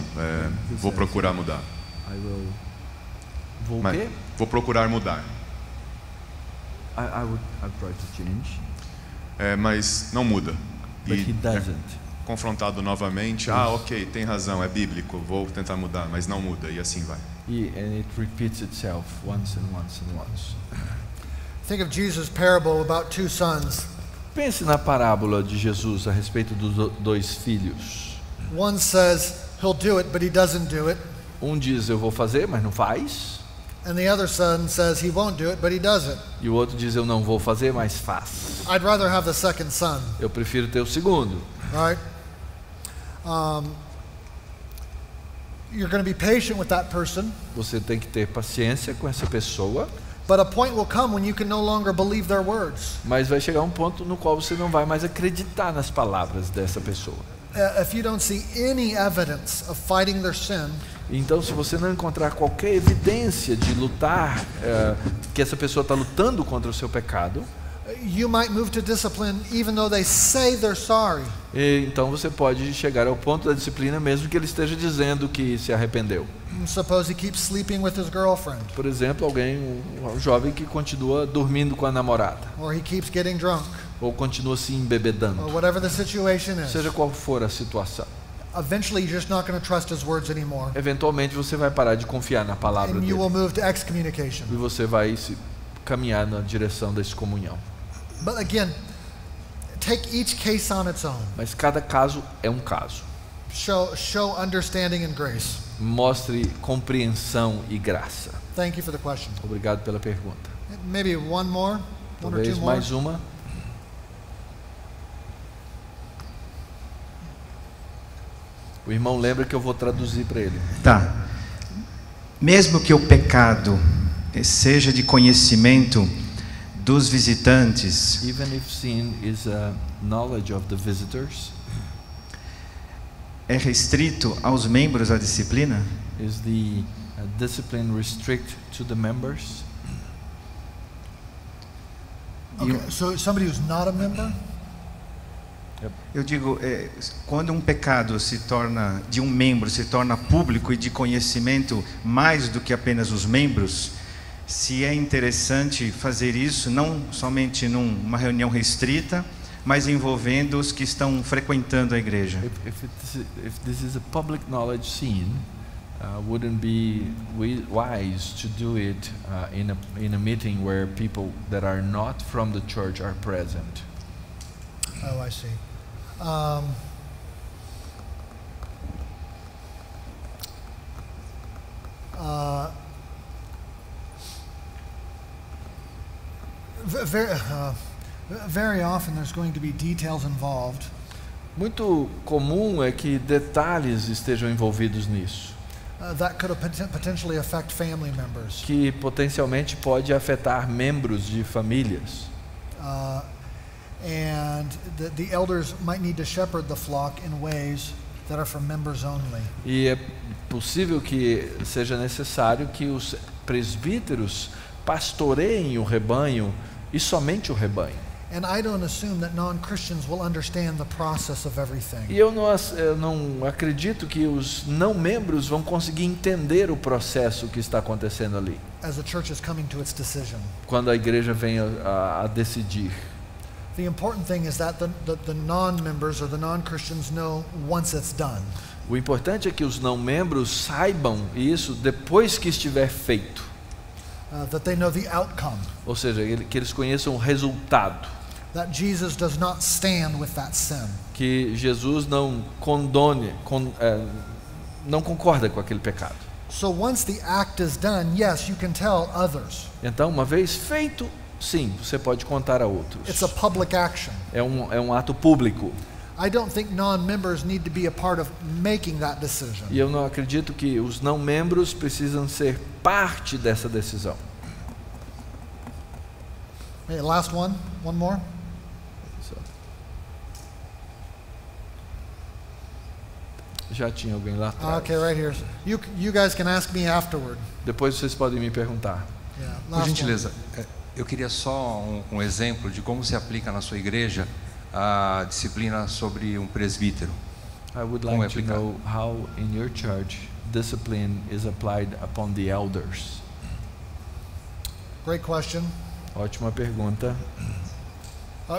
vou procurar mudar. I will Vou o Mas quê? vou procurar mudar. I'll try to change. Mas não muda. But he E doesn't. confrontado novamente, ok, tem razão, é bíblico, vou tentar mudar, mas não muda, e assim vai. And it repeats itself once and once and once. Think of Jesus' parable about two sons. Pense na parábola de Jesus a respeito dos dois filhos. One says he'll do it, but he doesn't do it. Um diz eu vou fazer, mas não faz. And the other son says he won't do it, but he does it. E o outro diz eu não vou fazer, mas faz. I'd rather have the second son. Eu prefiro ter o segundo. All right? You're going to be patient with that person, Você tem que ter paciência com essa pessoa, but a point will come when you can no longer believe their words. mas vai chegar um ponto no qual você não vai mais acreditar nas palavras dessa pessoa. If you don't see any evidence of fighting their sin, Então, se você não encontrar qualquer evidência de lutar, que essa pessoa está lutando contra o seu pecado, you might move to discipline even though they say they're sorry. então você pode chegar ao ponto da disciplina mesmo que ele esteja dizendo que se arrependeu. Suppose he keeps sleeping with his girlfriend, Por exemplo, um jovem que continua dormindo com a namorada, or he keeps getting drunk, ou continua se embebedando, or whatever the situation is. seja qual for a situação. Eventually, you're just not going to trust his words anymore, Eventualmente você vai parar de confiar na palavra and you dele will move to excommunication. e você vai se caminhar na direção da excomunhão. But again, take each case on its own. Mas cada caso é um caso. Show understanding and grace. Mostre compreensão e graça. Thank you for the question. Obrigado pela pergunta. Maybe one more, one or Talvez two more. mais uma. O irmão lembra que eu vou traduzir para ele. Tá. Mesmo que o pecado seja de conhecimento dos visitantes, Even if sin is a knowledge of the visitors, é restrito aos membros a disciplina? is the discipline restrict to the members? Okay, so somebody who's not a member, Eu digo, quando um pecado se torna, de um membro se torna público e de conhecimento mais do que apenas os membros, se é interessante fazer isso não somente numa reunião restrita, mas envolvendo os que estão frequentando a igreja. If this is a public knowledge sin, wouldn't be wise to do it in a meeting where people that are not from the church are present? oh, I see. Very often there's going to be details involved. Muito comum é que detalhes estejam envolvidos nisso, That could potentially affect family members. que potencialmente pode afetar membros de famílias. And the elders might need to shepherd the flock in ways that are for members only. E é possível que seja necessário que os presbíteros pastoreiem o rebanho e somente o rebanho. And I don't assume that non-Christians will understand the process of everything. E eu não acredito que os não membros vão conseguir entender o processo que está acontecendo ali, As the church is coming to its decision. quando a igreja vem a decidir. The important thing is that the non-members or the non-Christians know once it's done. O importante é que os não membros saibam isso depois que estiver feito, That they know the outcome. ou seja, que eles conheçam o resultado, That Jesus does not stand with that sin. que Jesus não não concorda com aquele pecado. So once the act is done, yes, you can tell others. Então, uma vez feito, sim, você pode contar a outros. It's a public action. É um ato público. I don't think non-members need to be a part of making that decision. E eu não acredito que os não membros precisam ser parte dessa decisão. Okay, last one more. Já tinha alguém lá atrás. Okay, right here. You guys can ask me afterward. Depois vocês podem me perguntar. Yeah, Por last one. gentileza, eu queria só um exemplo de como se aplica na sua igreja a disciplina sobre um presbítero. I would Como like to aplicar? know how in your church discipline is applied upon the elders. Great question. Ótima pergunta.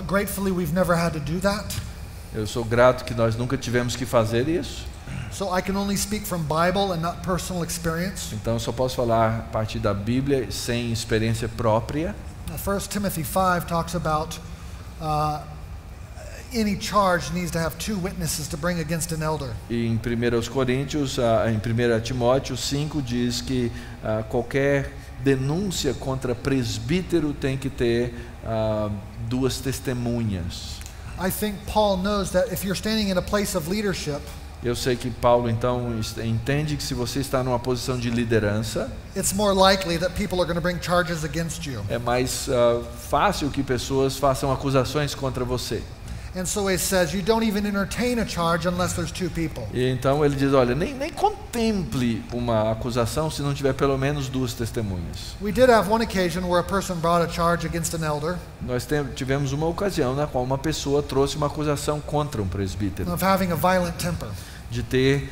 Gratefully, we've never had to do that. Eu sou grato que nós nunca tivemos que fazer isso. So I can only speak from Bible and not personal experience. Então eu só posso falar a partir da Bíblia sem experiência própria. 1 Timothy 5 talks about any charge needs to have 2 witnesses to bring against an elder. E em 1 Coríntios, em 1 Timóteo 5 diz que qualquer denúncia contra presbítero tem que ter 2 testemunhas. I think Paul knows that if you're standing in a place of leadership, Eu sei que Paulo então entende que se você está numa posição de liderança, it's more likely that people are going to bring charges against you. é mais fácil que pessoas façam acusações contra você. And so he says you don't even entertain a charge unless there's 2 people. E então ele diz, olha, nem contemple uma acusação se não tiver pelo menos 2 testemunhas. We did have one occasion where a person brought a charge against an elder Nós tivemos uma ocasião na qual uma pessoa trouxe uma acusação contra um presbítero, of having a violent temper. de ter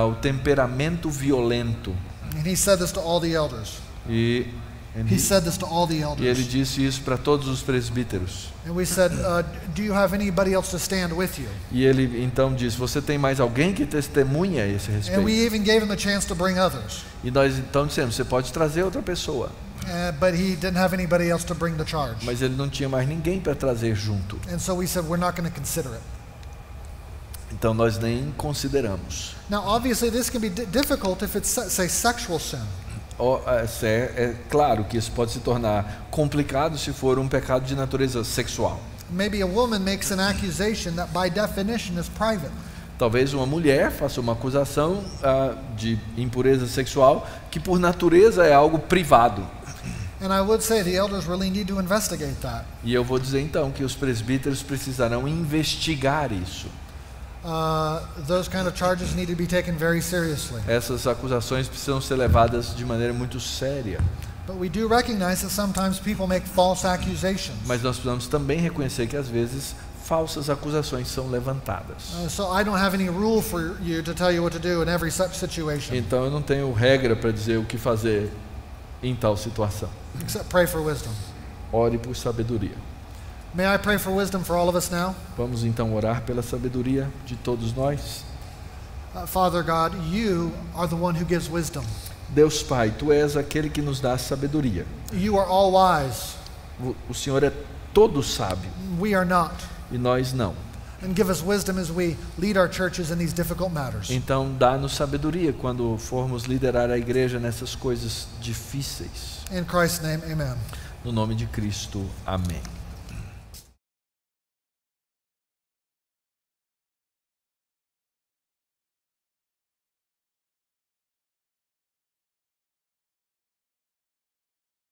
o temperamento violento. And he said this to all the elders. E He said this to all the ele elders. disse isso para todos os presbíteros. And we said, do you have anybody else to stand with you? E ele então disse, você tem mais alguém que testemunha a esse And we respeito? even gave him the chance to bring others. E nós então dissemos, você pode trazer outra pessoa. But he didn't have anybody else to bring the charge. Mas ele não tinha mais ninguém para trazer junto. And so we said, we're not going to consider it. Então nós nem consideramos. Now, obviously, this can be difficult if it's, say, sexual sin. É claro que isso pode se tornar complicado se for um pecado de natureza sexual. Maybe a woman makes an accusation that by definition is private. Talvez uma mulher faça uma acusação de impureza sexual que por natureza é algo privado. And I would say the elders really need to investigate that. E eu vou dizer então que os presbíteros precisarão investigar isso. Those kind of charges need to be taken very seriously. Essas acusações precisam ser levadas de maneira muito séria. But we do recognize that sometimes people make false accusations. Mas nós precisamos também reconhecer que às vezes falsas acusações são levantadas. So I don't have any rule for you to tell you what to do in every such situation, Então eu não tenho regra para dizer o que fazer em tal situação. except pray for wisdom. Ore por sabedoria. May I pray for wisdom for all of us now? Vamos então orar pela sabedoria de todos nós. Father God, you are the one who gives wisdom. Deus Pai, Tu és aquele que nos dá sabedoria. You are all wise. O Senhor é todo sábio We are not. e nós não. And give us wisdom as we lead our churches in these difficult matters. Então dá-nos sabedoria quando formos liderar a igreja nessas coisas difíceis. In Christ's name, amen. No nome de Cristo, amém.